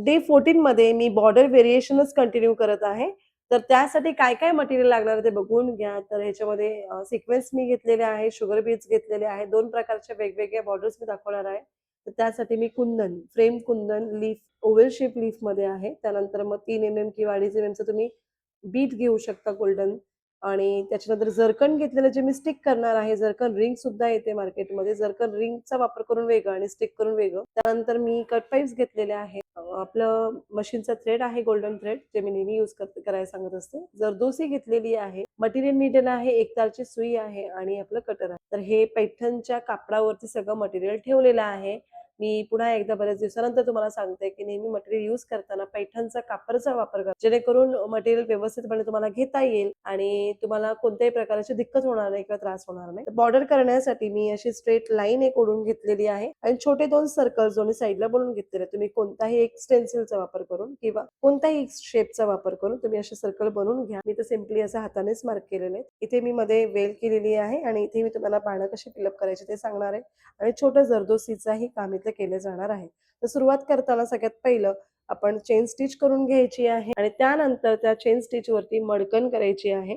Day 14 मध्ये मी border व्हेरिएशनच continue करत आहे. तर त्यासाठी काय-काय मटेरियल लागणार आहे ते बघून घ्या. तर ह्याच्यामध्ये सिक्वेन्स मी घेतलेले आहे, शुगर बीट्स घेतलेले आहे. 2 प्रकारच्या वेगवेगळ्या बॉर्डर्स मी दाखवणार आहे. तर त्यासाठी मी कुंदन, फ्रेम कुंदन लीफ, ओव्हल शेप लीफमध्ये आहे. त्यानंतर मग 3 किंवा 2.5 चं तुम्ही बीट घेऊ शकता गोल्डन आणि त्याच्यानंतर जर्कन घेतलेलं जे मी स्टिक करणार आहे. जर्कन रिंग सुद्धा येते मार्केटमध्ये. जर्कन रिंगचा वापर करून वेगळं आणि स्टिक करून वेगळं. त्यानंतर मी कट पाईप्स घेतलेले आहेत. आपलं मशीनचा थ्रेड आहे गोल्डन थ्रेड जे मी नेहमी यूज करायला सांगत असते. जरदोसी घेतलेली आहे. मटेरियल नीडल आहे. 1 तारची सुई आहे आणि आपलं कटर आहे. तर हे पैठणच्या कापडावरती सगळं मटेरियल ठेवलेलं आहे. मी पुन्हा एकदा बऱ्याच दिवसानंतर तुम्हाला सांगते, की नेहमी मटेरियल यूज करताना पैठणचा कापडचा वापर करा. जेणेकरून मटेरियल व्यवस्थितपणे तुम्हाला घेता येईल आणि तुम्हाला कोणत्याही प्रकारची दिक्कत होणार नाही किंवा त्रास होणार नाही. बॉर्डर करण्यासाठी मी अशी स्ट्रेट लाईन एक ओढून घेतलेली आहे आणि छोटे 2 सर्कल दोन्ही साईडला बनवून घेतलेले. तुम्ही कोणताही एक स्टेन्सिलचा वापर करून किंवा कोणत्याही शेपचा वापर करून तुम्ही असे सर्कल बनवून घ्या. मी तर सिम्पली असं हातानेच मार्क केलेले आहेत. इथे मी मध्ये वेल केलेली आहे आणि इथे मी तुम्हाला पानं कशी फिलअप करायची ते सांगणार आहे आणि छोटं जरदोसीचाही काम इथे केले जाणार आहे. तर सुरुवात करताना सगळ्यात पहिलं आपण चेन स्टिच करून घ्यायची आहे आणि त्यानंतर त्या चेन स्टिच वरती मडकन करायची आहे.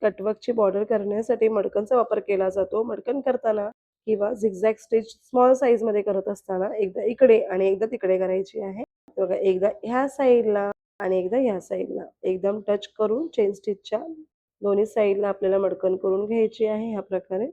कटवर्कची बॉर्डर करण्यासाठी मडकनचा वापर केला जातो. मडकन करताना किंवा झिगझॅग स्टिच स्मॉल साईजमध्ये करत असताना एकदा इकडे आणि एकदा तिकडे करायची आहे. बघा एकदा ह्या साईडला आणि एकदा ह्या साईडला एकदम टच करून चेन स्टिचच्या दोन्ही साईडला आपल्याला मडकन करून घ्यायची आहे ह्या प्रकारे.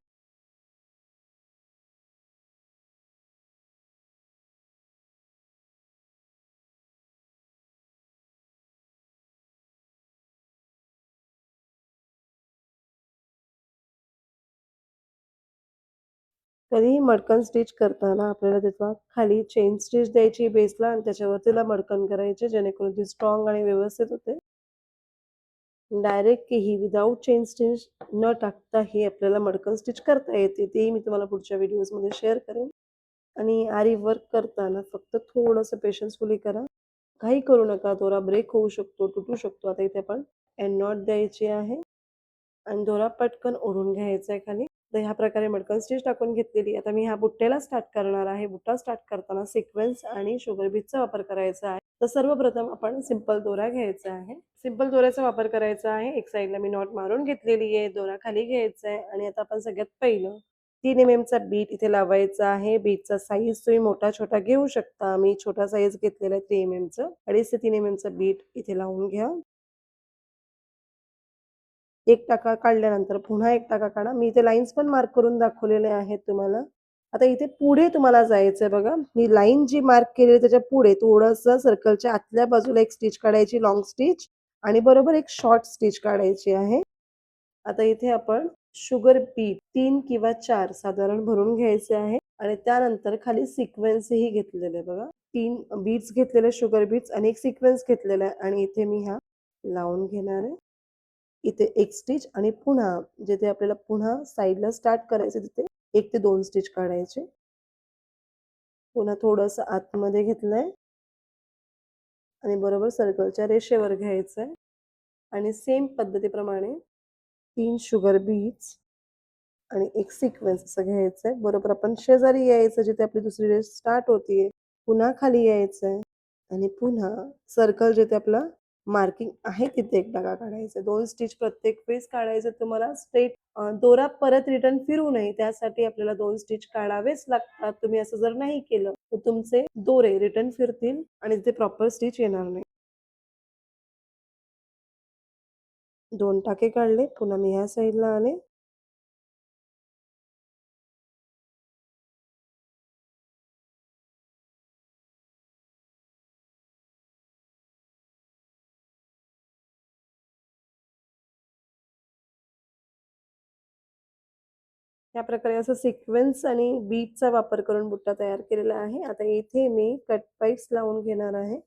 कधीही मडकन स्टिच करताना आपल्याला त्याचा खाली चेन स्टिच द्यायची बेसला आणि त्याच्यावर तिला मडकन करायचे जेणेकरून ती स्ट्रॉंग आणि व्यवस्थित होते. डायरेक्ट ही विदाऊट चेन स्टिच न टाकता ही आपल्याला मडकन स्टिच करता येते. तेही मी तुम्हाला पुढच्या व्हिडिओजमध्ये शेअर करेन. आणि आरी वर्क करताना फक्त थोडंसं पेशन्सफुली करा. घाई करू नका. दोरा ब्रेक होऊ शकतो, तुटू शकतो. आता इथे आपण एंड नॉट द्यायची आहे आणि दोरा पटकन ओढून घ्यायचा आहे खाली. तर ह्या प्रकारे मडकन स्टिच टाकून घेतलेली. आता मी ह्या बुट्ट्याला स्टार्ट करणार आहे. बुट्टा स्टार्ट करताना सिक्वेन्स आणि शुगर बीटचा वापर करायचा आहे. तर सर्वप्रथम आपण सिंपल दोरा घ्यायचा आहे. सिंपल दोऱ्याचा वापर करायचा आहे. एक साईडला मी नॉट मारून घेतलेली आहे. दोरा खाली घ्यायचा आहे आणि आता आपण सगळ्यात पहिलं 3 चा बीट इथे लावायचा आहे. बीटचा साईज तुम्ही मोठा-छोटा घेऊ शकता. मी छोटा साईज घेतलेला आहे 3 चं. 2.5 ते 3 चा बीट इथे लावून घ्या. 1 टाका काढल्यानंतर पुन्हा 1 टाका काढा. मी इथे लाईन्स पण मार्क करून दाखवलेले आहेत तुम्हाला. आता इथे पुढे तुम्हाला जायचंय बघा. ही लाईन जी मार्क केली आहे त्याच्या पुढे थोडंसं सर्कलच्या आतल्या बाजूला एक स्टिच काढायची लाँग स्टिच आणि बरोबर एक शॉर्ट स्टिच काढायची आहे. आता इथे आपण शुगर बीट 3 किंवा 4 साधारण भरून घ्यायचे आहे आणि त्यानंतर खाली सिक्वेन्सही घेतलेले आहे बघा. 3 बीट्स घेतलेले शुगर बीट्स आणि एक सिक्वेन्स घेतलेला आहे आणि इथे मी हा लावून घेणार आहे. इथे एक स्टिच आणि पुन्हा जिथे आपल्याला पुन्हा साईडला स्टार्ट करायचं तिथे 1 ते 2 स्टिच काढायचे. पुन्हा थोडंसं आतमध्ये घेतलंय आणि बरोबर सर्कलच्या रेषेवर घ्यायचंय आणि सेम पद्धतीप्रमाणे 3 शुगर बीट्स आणि एक सिक्वेन्स असं घ्यायचंय. बरोबर आपण शेजारी यायचं जिथे आपली दुसरी रेष स्टार्ट होतीये. पुन्हा खाली यायचंय आणि पुन्हा सर्कल जिथे आपलं मार्किंग आहे तिथे एक डागा काढायचा. 2 स्टिच प्रत्येक वेळेस काढायचं तुम्हाला स्ट्रेट दोरा परत रिटर्न फिरू नये त्यासाठी आपल्याला 2 स्टिच काढावेच लागतात. तुम्ही असं जर नाही केलं तर तुमचे दोरे रिटर्न फिरतील आणि तिथे प्रॉपर स्टिच येणार नाही. 2 टाके काढले. पुन्हा मी ह्या साईडला आले. या प्रकारे असं सिक्वेन्स आणि बीटचा वापर करून बुट्टा तयार केलेला आहे. आता इथे मी कट पाईप्स लावून घेणार आहे.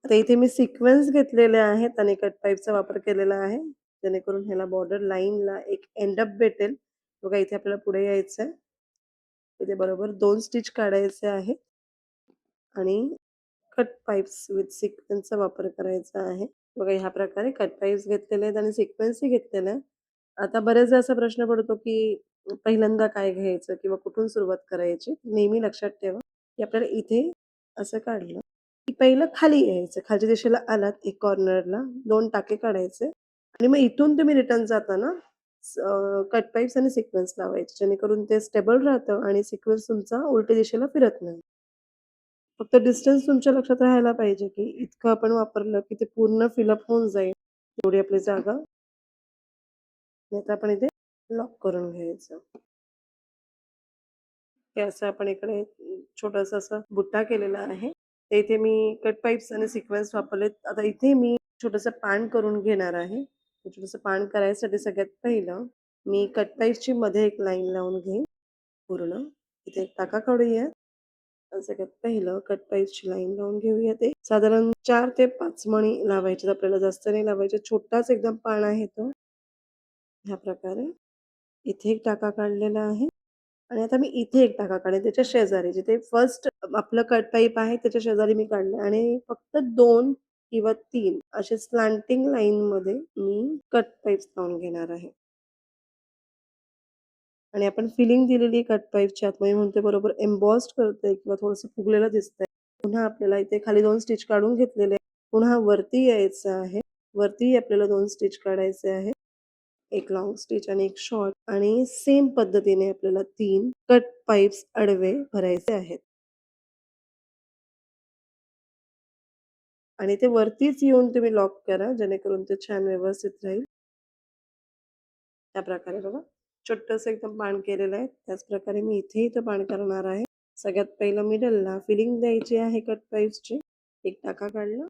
आता इथे मी सिक्वेन्स घेतलेले आहेत आणि कट पाईपचा वापर केलेला आहे. जेणेकरून ह्याला बॉर्डर लाईनला एक एंड अप भेटेल. बघा इथे आपल्याला पुढे यायचंय. इथे बरोबर 2 स्टिच काढायचे आहेत आणि कट पाईप्स विथ सिक्वेन्सचा वापर करायचा आहे. बघा ह्या प्रकारे कट पाईप्स घेतलेले आहेत आणि सिक्वेन्सही घेतलेला आहे. आता बरेचदा असा प्रश्न पडतो, की पहिल्यांदा काय घ्यायचं किंवा कुठून सुरुवात करायची? नेहमी लक्षात ठेवा, की आपल्याला इथे असं काढलं, की पहिलं खाली यायचं. खालच्या दिशेला आलात एक कॉर्नरला 2 टाके काढायचे आणि मग इथून तुम्ही रिटर्न जाताना कट पाईप्स आणि सिक्वेन्स लावायचे. जेणेकरून ते स्टेबल राहतं आणि सिक्वेन्स तुमचा उलट्या दिशेला फिरत नाही. फक्त डिस्टन्स तुमच्या लक्षात राहायला पाहिजे, की इतकं आपण वापरलं, की ते पूर्ण फिलअप होऊन जाईल. तेवढी आपली जागा. आणि आता आपण इथे लॉक करून घ्यायचं. हे असं आपण इकडे छोटासा असा बुट्टा केलेला आहे. ते इथे मी कट पाईप्स आणि सिक्वेन्स वापरलेत. आता इथे मी छोटंसं पान करून घेणार आहे. ते छोटंसं पान करायसाठी सगळ्यात पहिलं मी कट पाईप्सची मध्ये एक लाईन लावून घेईन पूर्ण. इथे एक टाका काढूया. सगळ्यात पहिलं कट पाईप्सची लाईन लावून घेऊया ते. साधारण 4 ते 5 मणी लावायचे. आपल्याला जास्त नाही लावायचे. छोटाच एकदम पान आहे तो. ह्या प्रकारे. इथे एक टाका काढलेला आहे आणि आता मी इथे एक टाका काढेन त्याच्या शेजारी. जिथे फर्स्ट आपलं कट पाईप आहे त्याच्या शेजारी मी काढलं आणि फक्त 2 किंवा 3 असे स्लॅन्टिंग लाईनमध्ये मी कट पाईप्स लावून घेणार आहे. आणि आपण फिलिंग दिलेली कट पाईपच्या आतमध्ये म्हणून ते बरोबर एम्बॉस्ड करतंय किंवा थोडंसं फुगलेलं दिसतंय. पुन्हा आपल्याला इथे खाली 2 स्टिच काढून घेतलेले. पुन्हा वरती यायचं आहे. वरतीही आपल्याला 2 स्टिच काढायचे आहेत. एक लाँग स्टिच आणि एक शॉर्ट आणि सेम पद्धतीने आपल्याला 3 कट पाईप्स आडवे भरायचे आहेत. आणि ते वरतीच येऊन तुम्ही लॉक करा जेणेकरून ते छान व्यवस्थित राहील. त्याप्रकारे बघा. छोटंसं एकदम बाण केलेलं आहे. त्याचप्रकारे मी इथेही इथं बाण करणार आहे. सगळ्यात पहिलं मिडलला फिलिंग द्यायची आहे कट पाईप्सची. एक टाका काढला.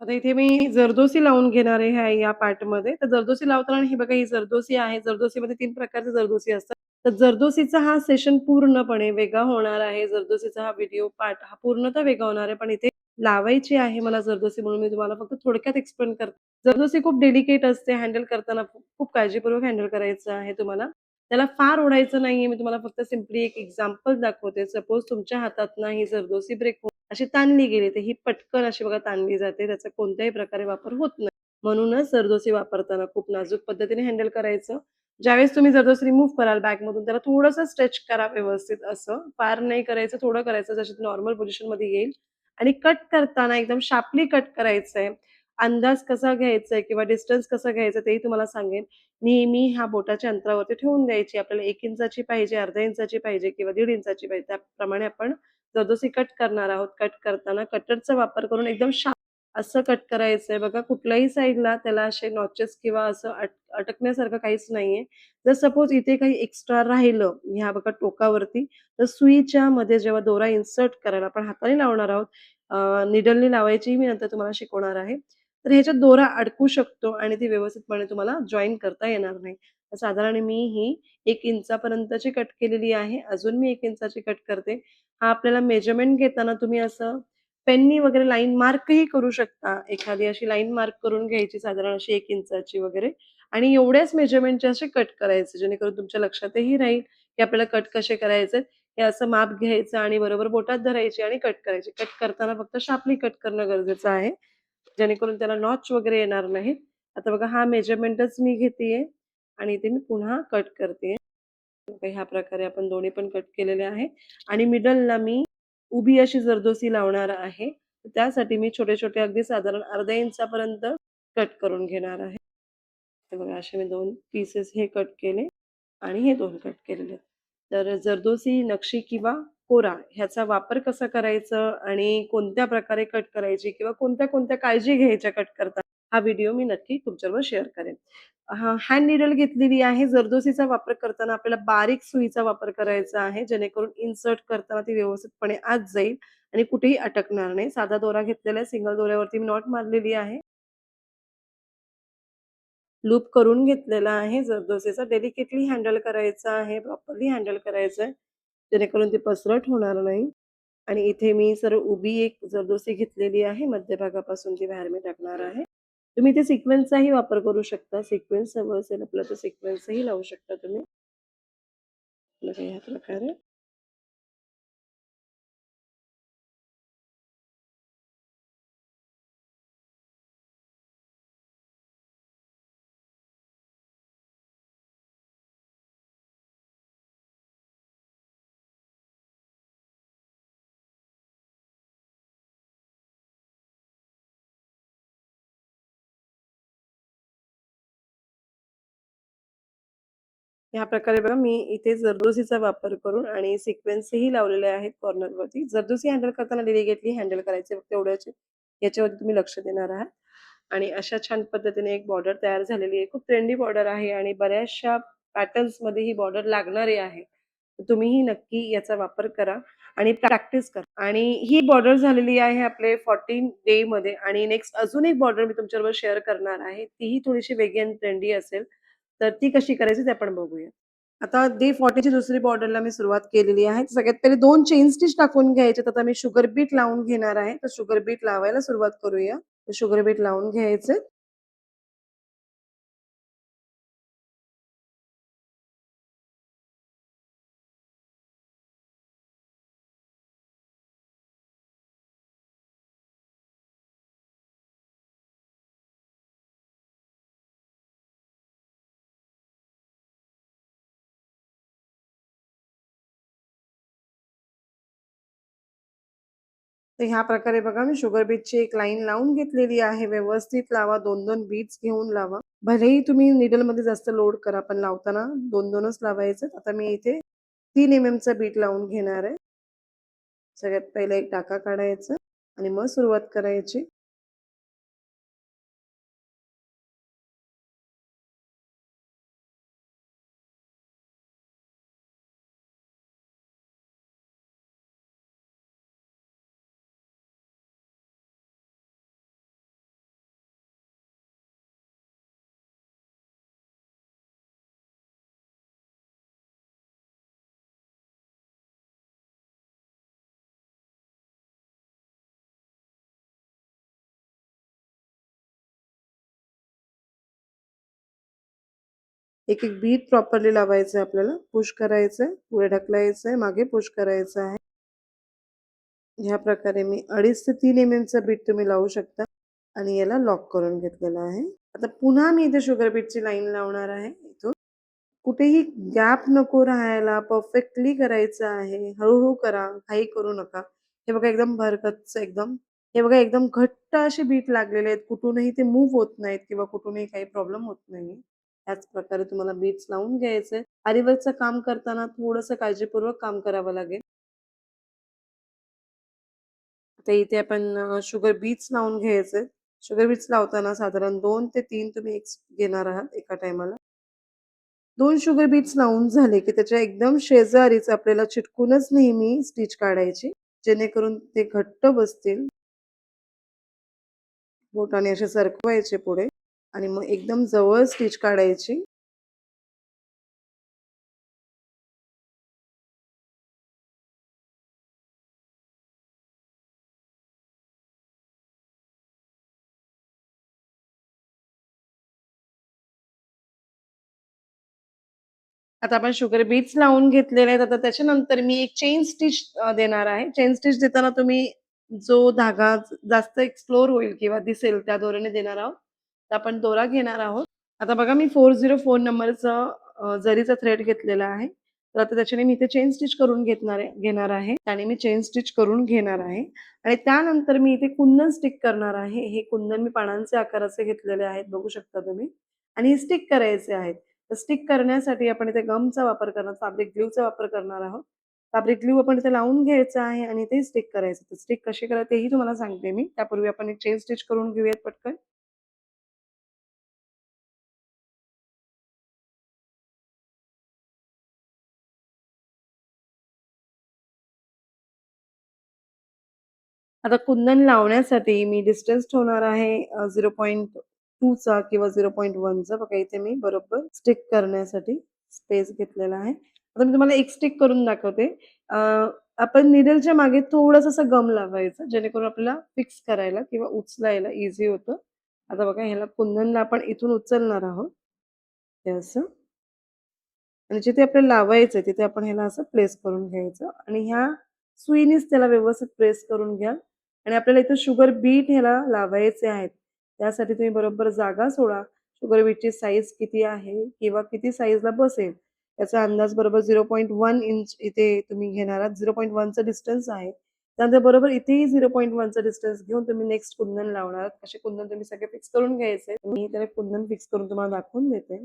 आता इथे मी जरदोसी लावून घेणार आहे या पार्टमध्ये. तर जरदोसी लावताना ही बघा ही जरदोसी आहे. जरदोसीमध्ये 3 प्रकारचे जरदोसी असतात. तर जरदोसीचा हा सेशन पूर्णपणे वेगळा होणार आहे. जरदोसीचा हा व्हिडिओ पार्ट हा पूर्णतः वेगळा होणार आहे. पण इथे लावायची आहे मला जरदोसी म्हणून मी तुम्हाला फक्त थोडक्यात एक्सप्लेन करते. जरदोसी खूप डेलिकेट असते हँडल करताना खूप काळजीपूर्वक हँडल करायचं आहे तुम्हाला. त्याला फार ओढायचं नाहीये. मी तुम्हाला फक्त सिम्पली एक एक्झाम्पल दाखवते. सपोज तुमच्या हातातनं ही जरदोसी ब्रेक अशी ताणली गेली, तर ही पटकन अशी बघा ताणली जाते. त्याचा कोणत्याही प्रकारे वापर होत नाही. म्हणूनच जरदोसी वापरताना खूप नाजूक पद्धतीने हँडल करायचं. ज्यावेळेस तुम्ही जरदोसी रिमूव्ह कराल बॅगमधून त्याला थोडंसं स्ट्रेच करा व्यवस्थित असं. फार नाही करायचं, थोडं करायचं जशी नॉर्मल पोझिशनमध्ये येईल आणि कट करताना एकदम शार्पली कट करायचंय. अंदाज कसा घ्यायचा आहे किंवा डिस्टन्स कसं घ्यायचं तेही तुम्हाला सांगेन. नेहमी ह्या बोटाच्या अंतरावरती ठेवून द्यायची. आपल्याला 1 इंचाची पाहिजे, अर्ध्या इंचाची पाहिजे किंवा 1.5 इंचाची पाहिजे. त्याप्रमाणे आपण जरदोसी कट करणार आहोत. कट करताना कटरचा वापर करून एकदम शार्प असं कट करायचंय बघा. कुठल्याही साइडला त्याला असे नॉचेस किंवा असं अटकण्यासारखं काहीच नाहीये. जर सपोज इथे काही एक्स्ट्रा राहिलं, ह्या बघा टोकावरती, तर सुईच्या मध्ये जेव्हा दोरा इन्सर्ट करायला आपण हाताने लावणार आहोत, निडलने लावायचीही मी नंतर तुम्हाला शिकवणार आहे. तर ह्याच्यात दोरा अडकू शकतो आणि ती व्यवस्थितपणे तुम्हाला जॉइन करता येणार नाही. तर साधारण मी ही 1 इंचापर्यंतची कट केलेली आहे. अजून मी 1 इंचाची कट करते. हा आपल्याला मेजरमेंट घेताना तुम्ही असं पेननी वगैरे लाईन मार्कही करू शकता. एखादी अशी लाईन मार्क करून घ्यायची साधारण अशी 1 इंचाची वगैरे आणि एवढ्याच मेजरमेंटचे असे कट करायचे. जेणेकरून तुमच्या लक्षातही राहील, की आपल्याला कट कसे करायचे. हे असं माप घ्यायचं आणि बरोबर बोटात धरायची आणि कट करायची. कट करताना फक्त शार्पली कट करणं गरजेचं आहे. जेणेकरून त्याला नॉच वगैरे येणार नाहीत. आता बघा हा मेजरमेंटच मी घेतीये आणि इथे मी पुन्हा कट करतीये. बघा ह्या प्रकारे आपण दोन्ही पण कट केलेले आहे आणि मिडलला मी उभी अशी जरदोसी लावणार आहे. त्यासाठी मी छोटे-छोटे अगदी साधारण अर्ध्या इंचापर्यंत कट करून घेणार आहे. हे बघा असे मी 2 पीसेस हे कट केले आणि हे 2 कट केलेले. तर जरदोसी, नक्षी किंवा कोरा ह्याचा वापर कसा करायचा आणि कोणत्या प्रकारे कट करायची किंवा कोणत्या-कोणत्या काळजी घ्यायच्या कट करताना, हा व्हिडिओ मी नक्की तुमच्याबरोबर शेअर करेन. हँड नीडल घेतलेली आहे. जरदोसीचा वापर करताना आपल्याला बारीक सुईचा वापर करायचा आहे, जेणेकरून इन्सर्ट करताना ती व्यवस्थितपणे आत जाईल आणि कुठेही अटकणार नाही. साधा दोरा घेतलेला आहे. सिंगल दोऱ्यावरती मी नॉट मारलेली आहे. लूप करून घेतलेला आहे जरदोसीचा. डेलिकेटली हँडल करायचा आहे, प्रॉपरली हँडल करायचं आहे, जेणेकरून ती पसरट होणार नाही. आणि इथे मी सरळ उभी एक जरदोसी घेतलेली आहे. मध्यभागापासून ती बाहेर मी टाकणार आहे. तुम्ही इथे सिक्वेन्सचाही वापर करू शकता. सिक्वेन्स हवं असेल आपल्याला तर सिक्वेन्सही लावू शकता तुम्ही. बघा ह्या प्रकारे. ह्या प्रकारे बघा मी इथे जरदोसीचा वापर करून आणि सिक्वेन्सही लावलेले आहेत कॉर्नरवरती. जरदोसी हँडल करताना डेलिकेटली हँडल करायचे फक्त एवढ्याच याच्यावरती तुम्ही लक्ष देणार आहात. आणि अशा छान पद्धतीने एक बॉर्डर तयार झालेली आहे. खूप ट्रेंडी बॉर्डर आहे आणि बऱ्याचशा पॅटर्न्समध्ये ही बॉर्डर लागणारी आहे. तर तुम्हीही नक्की याचा वापर करा आणि प्रॅक्टिस करा. आणि ही बॉर्डर झालेली आहे आपले 14 डेमध्ये आणि नेक्स्ट अजून एक बॉर्डर मी तुमच्याबरोबर शेअर करणार आहे. तीही थोडीशी वेगळी आणि ट्रेंडी असेल. तर ती कशी करायची ते आपण बघूया. आता डे 40 ची दुसरी बॉर्डरला मी सुरुवात केलेली आहे. सगळ्यात पहिले 2 चेन स्टिच टाकून घ्यायचे. आता मी शुगर बीट लावून घेणार आहे. तर शुगर बीट लावायला सुरुवात करूया. तर शुगर बीट लावून घ्यायचे. तर ह्या प्रकारे बघा मी शुगर बीटची एक लाईन लावून घेतलेली आहे. व्यवस्थित लावा. 2-2 बीट्स घेऊन लावा. भलेही तुम्ही निडलमध्ये जास्त लोड करा, पण लावताना 2-2च लावायचे. आता मी इथे 3 एमएमचा बीट लावून घेणार आहे. सगळ्यात पहिला एक टाका काढायचा आणि मग सुरुवात करायची. एक-एक बीट प्रॉपरली लावायचं आपल्याला. पुश करायचंय, पुढे ढकलायचंय, मागे पुश करायचं आहे. ह्या प्रकारे मी 2.5 ते 3 एमएमचा बीट तुम्ही लावू शकता आणि याला लॉक करून घेतलेलं आहे. आता पुन्हा मी इथे शुगर बीटची लाईन लावणार आहे इथून. कुठेही गॅप नको राहायला, परफेक्टली करायचं आहे. हळू करा, घाई करू नका. हे बघा एकदम भरगच्च एकदम हे बघा एकदम घट्ट असे बीट लागलेले आहेत. कुठूनही ते मूव्ह होत नाहीत किंवा कुठूनही काही प्रॉब्लेम होत नाहीये. त्याच प्रकारे तुम्हाला बीट्स लावून घ्यायचे. आरी काम करताना थोडंसं काळजीपूर्वक काम करावं लागेल. आता इथे आपण शुगर बीट्स लावून घ्यायचे. शुगर बीट्स लावताना साधारण 2 ते 3 तुम्ही घेणार आहात एका टाईमाला. 2 शुगर बीट्स लावून झाले, की त्याच्या एकदम शेजारीच आपल्याला चिटकूनच नेहमी स्टिच काढायची, जेणेकरून ते घट्ट बसतील. बोटाने असे सरकवायचे पुढे आणि मग एकदम जवळ स्टिच काढायची. आता आपण शुगर बीट्स लावून घेतलेले आहेत. आता त्याच्यानंतर मी एक चेन स्टिच देणार आहे. चेन स्टिच देताना तुम्ही जो धागा जास्त एक्सप्लोर होईल किंवा दिसेल त्या दोऱ्याने देणार आहोत. तर आपण दोरा घेणार आहोत. आता बघा मी 404 नंबरचा जरीचा थ्रेड घेतलेला आहे. तर आता त्याच्याने मी इथे चेन स्टिच करून घेणार आहे. त्याने मी चेन स्टिच करून घेणार आहे आणि त्यानंतर मी इथे कुंदन स्टिक करणार आहे. हे कुंदन मी पानांचे आकाराचे घेतलेले आहेत, बघू शकता तुम्ही आणि हे स्टिक करायचे आहेत. तर स्टिक करण्यासाठी आपण इथे गमचा वापर करणार, फॅब्रिक ग्लूचा वापर करणार आहोत. फॅब्रिक ग्लू आपण इथे लावून घ्यायचं आहे आणि ते स्टिक करायचं. तर स्टिक कशी करायची तेही तुम्हाला सांगते मी. त्यापूर्वी आपण एक चेन स्टिच करून घेऊयात पटकन. आता कुंदन लावण्यासाठी मी डिस्टन्स ठेवणार आहे 0.2 चा किंवा 0.1 चा. बघा इथे मी बरोबर स्टिक करण्यासाठी स्पेस घेतलेला आहे. आता मी तुम्हाला एक स्टिक करून दाखवते. अ, आपण नीडलच्या मागे थोडंसं असं गम लावायचं, जेणेकरून आपल्याला फिक्स करायला किंवा उचलायला ईझी होतं. आता बघा ह्याला कुंदनला आपण इथून उचलणार आहोत. हे असं. आणि जिथे आपल्याला लावायचंय तिथे आपण ह्याला असं प्लेस करून घ्यायचं आणि ह्या सुईनीच त्याला व्यवस्थित प्रेस करून घ्या आणि आपल्याला इथं शुगर बीट ह्याला लावायचे आहेत. त्यासाठी तुम्ही बरोबर जागा सोडा. शुगर बीटची साईज किती आहे किंवा किती साईजला बसेल याचा अंदाज बरोबर 0.1 इंच इथे तुम्ही घेणार आहात. 0.1 चं डिस्टन्स आहे. त्यानंतर बरोबर इथेही 0.1 चं डिस्टन्स घेऊन तुम्ही नेक्स्ट कुंदन लावणार आहात. असे कुंदन तुम्ही सगळे फिक्स करून घ्यायचे. मी त्याला कुंदन फिक्स करून तुम्हाला दाखवून देते.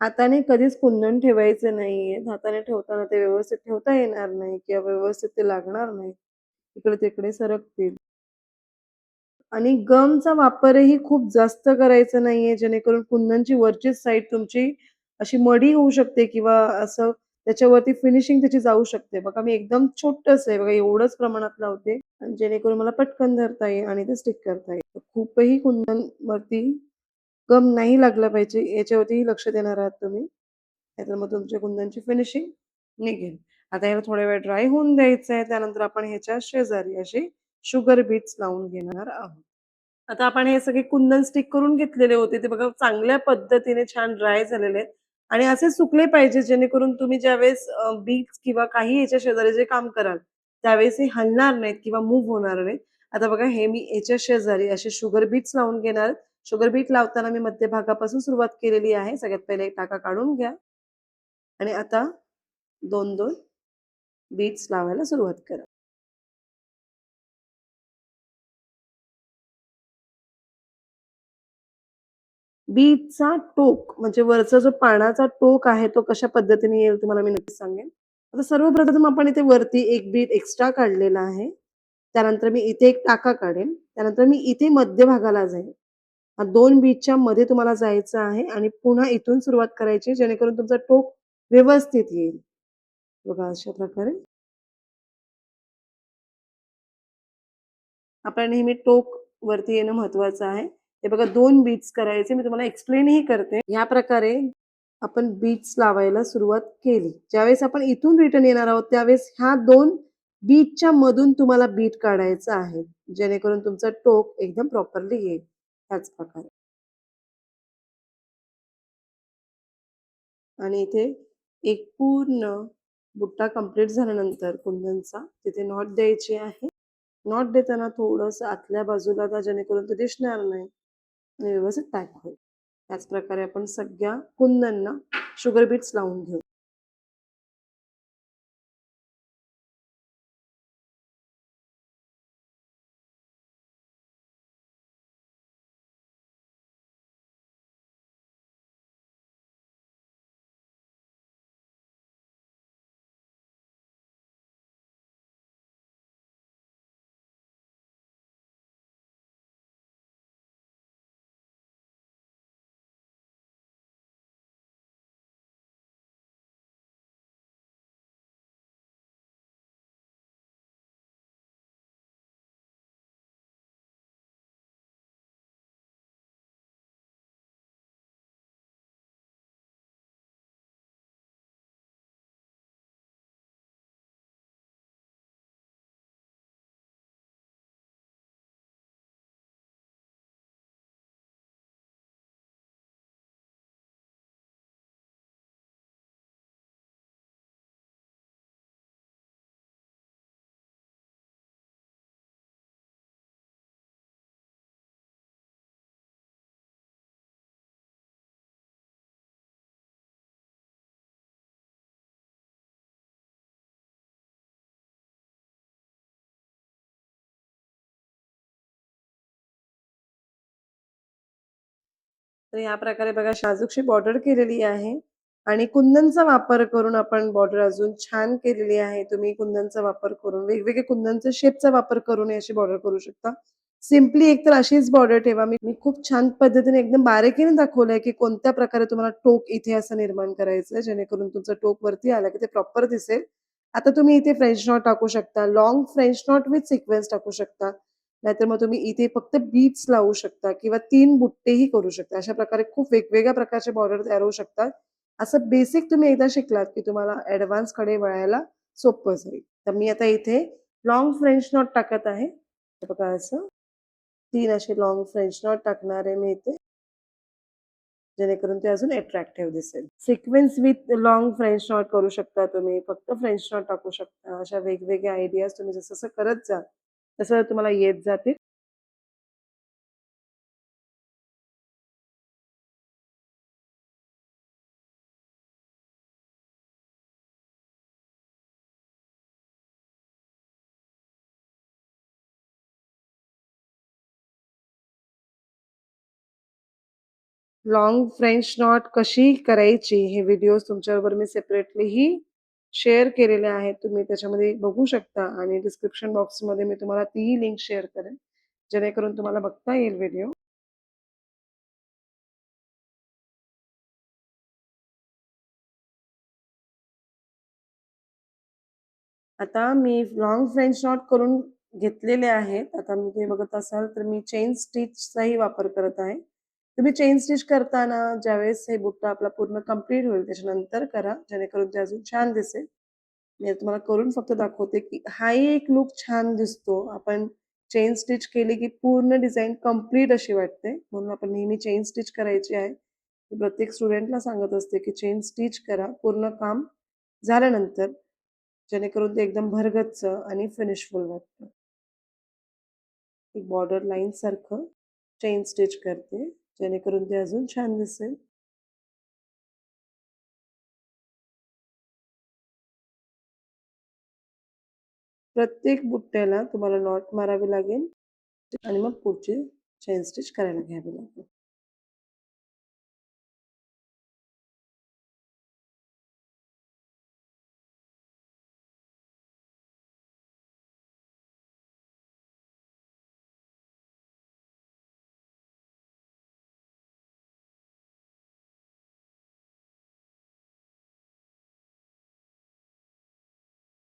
हाताने कधीच कुंदन ठेवायचे नाहीये. हाताने ठेवताना ते व्यवस्थित ठेवता येणार नाही किंवा व्यवस्थित ते लागणार नाही. इकडे-तिकडे सरकतील. आणि गमचा वापरही खूप जास्त करायचा नाहीये, जेणेकरून कुंदनची वरची साईड तुमची अशी मडी होऊ शकते किंवा असं त्याच्यावरती फिनिशिंग त्याची जाऊ शकते. बघा मी एकदम छोटंसं आहे बघा एवढंच प्रमाणात लावते आणि जेणेकरून मला पटकन धरता येईल आणि ते स्टिक करता येईल. तर खूपही कुंदन वरती गम नाही लागला पाहिजे याच्यावरतीही लक्ष देणार आहात तुम्ही. नाहीतर मग तुमच्या कुंदनची फिनिशिंग निघेल. आता ह्याला थोडा वेळ ड्राय होऊन द्यायचं आहे. त्यानंतर आपण ह्याच्या शेजारी असे शुगर बीट्स लावून घेणार आहोत. आता आपण हे सगळे कुंदन स्टिक करून घेतलेले होते. ते बघा चांगल्या पद्धतीने छान ड्राय झालेले आहेत आणि असे सुकले पाहिजे जेणेकरून तुम्ही ज्यावेळेस बीट्स किंवा काही याच्या शेजारी जे काम कराल, त्यावेळेस हे हलणार नाहीत किंवा मूव्ह होणार नाहीत. आता बघा हे मी याच्या शेजारी असे शुगर बीट्स लावून घेणार. शुगर बीट लावताना मी मध्यभागापासून सुरुवात केलेली आहे. सगळ्यात पहिले एक टाका काढून घ्या आणि आता 2-2 बीट्स लावायला सुरुवात करा. बीटचा टोक म्हणजे वरचा जो पानाचा टोक आहे तो कशा पद्धतीने येईल तुम्हाला मी नक्कीच सांगेन. आता सर्वप्रथम आपण इथे वरती एक बीट एक्स्ट्रा काढलेला आहे. त्यानंतर मी इथे एक टाका काढेन. त्यानंतर मी इथे मध्यभागाला जाईन. 2 बीटच्या मध्ये तुम्हाला जायचं आहे आणि पुन्हा इथून सुरुवात करायची जेणेकरून तुमचा टोक व्यवस्थित येईल. बघा अशा प्रकारे आपल्याला नेहमी टोक वरती येणं महत्वाचं आहे. हे बघा 2 बीट्स करायचे. मी तुम्हाला एक्सप्लेनही करते. या प्रकारे आपण बीट्स लावायला सुरुवात केली. ज्यावेळेस आपण इथून रिटर्न येणार आहोत, त्यावेळेस ह्या 2 बीटच्या मधून तुम्हाला बीट काढायचं आहे. जेणेकरून तुमचा टोक एकदम प्रॉपरली येईल. त्याच प्रकारे. आणि इथे एक पूर्ण बुट्टा कंप्लीट झाल्यानंतर कुंदनचा तिथे नॉट द्यायची आहे. नॉट देताना थोडंसं आतल्या बाजूला द्या जेणेकरून ते दिसणार नाही आणि व्यवस्थित पॅक होईल. त्याच प्रकारे आपण सगळ्या कुंदनना शुगर बीट्स लावून घेऊ. तर या प्रकारे बघा साजूकशी बॉर्डर केलेली आहे आणि कुंदनचा वापर करून आपण बॉर्डर अजून छान केलेली आहे. तुम्ही कुंदनचा वापर करून वेगवेगळे कुंदनच्या शेपचा वापर करून अशी बॉर्डर करू शकता. सिम्पली एकतर अशीच बॉर्डर ठेवा. मी खूप छान पद्धतीने एकदम बारीकीने दाखवलंय, की कोणत्या प्रकारे तुम्हाला टोक इथे असं निर्माण करायचंय, जेणेकरून तुमचं टोक वरती आलं, की ते प्रॉपर दिसेल. आता तुम्ही इथे फ्रेंच नॉट टाकू शकता. Long French not with sequence टाकू शकता. नाहीतर मग तुम्ही इथे फक्त बीट्स लावू शकता किंवा 3 बुट्टेही करू शकता. अशा प्रकारे खूप वेगवेगळ्या प्रकारचे बॉर्डर तयार होऊ शकतात. असं बेसिक तुम्ही एकदा शिकलात, की तुम्हाला ॲडव्हान्सकडे वळायला सोपं जाईल. तर मी आता इथे लाँग फ्रेंच नॉट टाकत आहे. हे बघा असं 3 असे लाँग फ्रेंच नॉट टाकणार आहे मी इथे, जेणेकरून ते अजून अट्रॅक्टिव्ह दिसेल. Sequence with long French not करू शकता तुम्ही. फक्त फ्रेंच नॉट टाकू शकता. अशा वेगवेगळ्या आयडियाज तुम्ही जसं-जसं करत जा, तसं तुम्हाला येत जातील. लाँग फ्रेंच नॉट कशी करायची हे व्हिडिओज तुमच्याबरोबर मी सेपरेटलीही शेअर केलेले आहेत. तुम्ही त्याच्यामध्ये बघू शकता आणि डिस्क्रिप्शन बॉक्समध्ये मी तुम्हाला तीही लिंक शेअर करेन, जेणेकरून तुम्हाला बघता येईल व्हिडिओ. आता मी लाँग फ्रेंच नॉट करून घेतलेले आहेत. आता मी तुम्ही बघत असाल तर मी चेन स्टिचचाही वापर करत आहे. तुम्ही चेन स्टिच करताना ज्यावेळेस हे बुट्टा आपला पूर्ण कंप्लीट होईल त्याच्यानंतर करा, जेणेकरून ते अजून छान दिसेल. मी तुम्हाला करून फक्त दाखवते, की हाही एक लूक छान दिसतो. आपण चेन स्टिच केली, की पूर्ण डिझाइन कंप्लीट अशी वाटते. म्हणून आपण नेहमी चेन स्टिच करायची आहे. मी प्रत्येक स्टुडंटला सांगत असते, की चेन स्टिच करा पूर्ण काम झाल्यानंतर, जेणेकरून ते एकदम भरगच्च आणि फिनिशफुल वाटतं. एक बॉर्डर लाईनसारखं चेन स्टिच करते, जेणेकरून ते अजून छान दिसेल. प्रत्येक बुट्ट्याला तुम्हाला नॉट मारावी लागेल आणि मग पुढची चेन स्टिच करायला घ्यावी लागेल.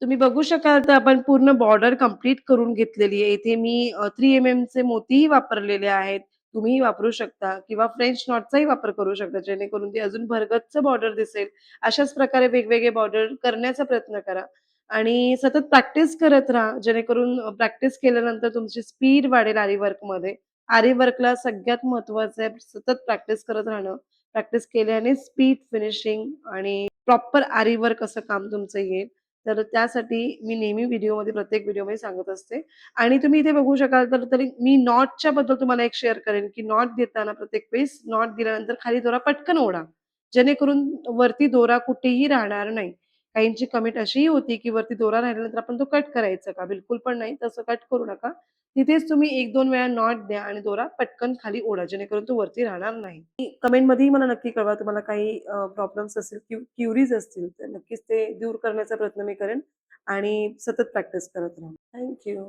तुम्ही बघू शकाल तर आपण पूर्ण बॉर्डर कंप्लीट करून घेतलेली आहे. इथे मी 3 एमएमचे मोतीही वापरलेले आहेत. तुम्हीही वापरू शकता किंवा फ्रेंच नॉटचाही वापर करू शकता, जेणेकरून ती अजून भरगच्च बॉर्डर दिसेल. अशाच प्रकारे वेगवेगळे बॉर्डर करण्याचा प्रयत्न करा आणि सतत प्रॅक्टिस करत राहा, जेणेकरून प्रॅक्टिस केल्यानंतर तुमची स्पीड वाढेल आरी वर्कमध्ये. आरी वर्कला सगळ्यात महत्त्वाचं आहे सतत प्रॅक्टिस करत राहणं. प्रॅक्टिस केल्याने स्पीड, फिनिशिंग आणि प्रॉपर आरी वर्क असं काम तुमचं येईल. तर त्यासाठी मी नेहमी व्हिडिओमध्ये प्रत्येक व्हिडिओमध्ये सांगत असते आणि तुम्ही इथे बघू शकाल तर तरी मी नॉटच्या बद्दल तुम्हाला एक शेअर करेन, की नॉट देताना प्रत्येक वेळेस नॉट दिल्यानंतर खाली दोरा पटकन ओढा. जेणेकरून वरती दोरा कुठेही राहणार नाही. काहींची कमेंट अशीही होती, की वरती दोरा राहिल्यानंतर आपण तो कट करायचा का? बिलकुल पण नाही. तसं कट करू नका. तिथेच तुम्ही 1-2 वेळा नॉट द्या आणि दोरा पटकन खाली ओढा, जेणेकरून तो वरती राहणार नाही. कमेंटमध्येही मला नक्की कळवा तुम्हाला काही प्रॉब्लेम्स असतील, क्युरीज असतील, तर नक्कीच ते दूर करण्याचा प्रयत्न मी करेन आणि सतत प्रॅक्टिस करत राहा. Thank you.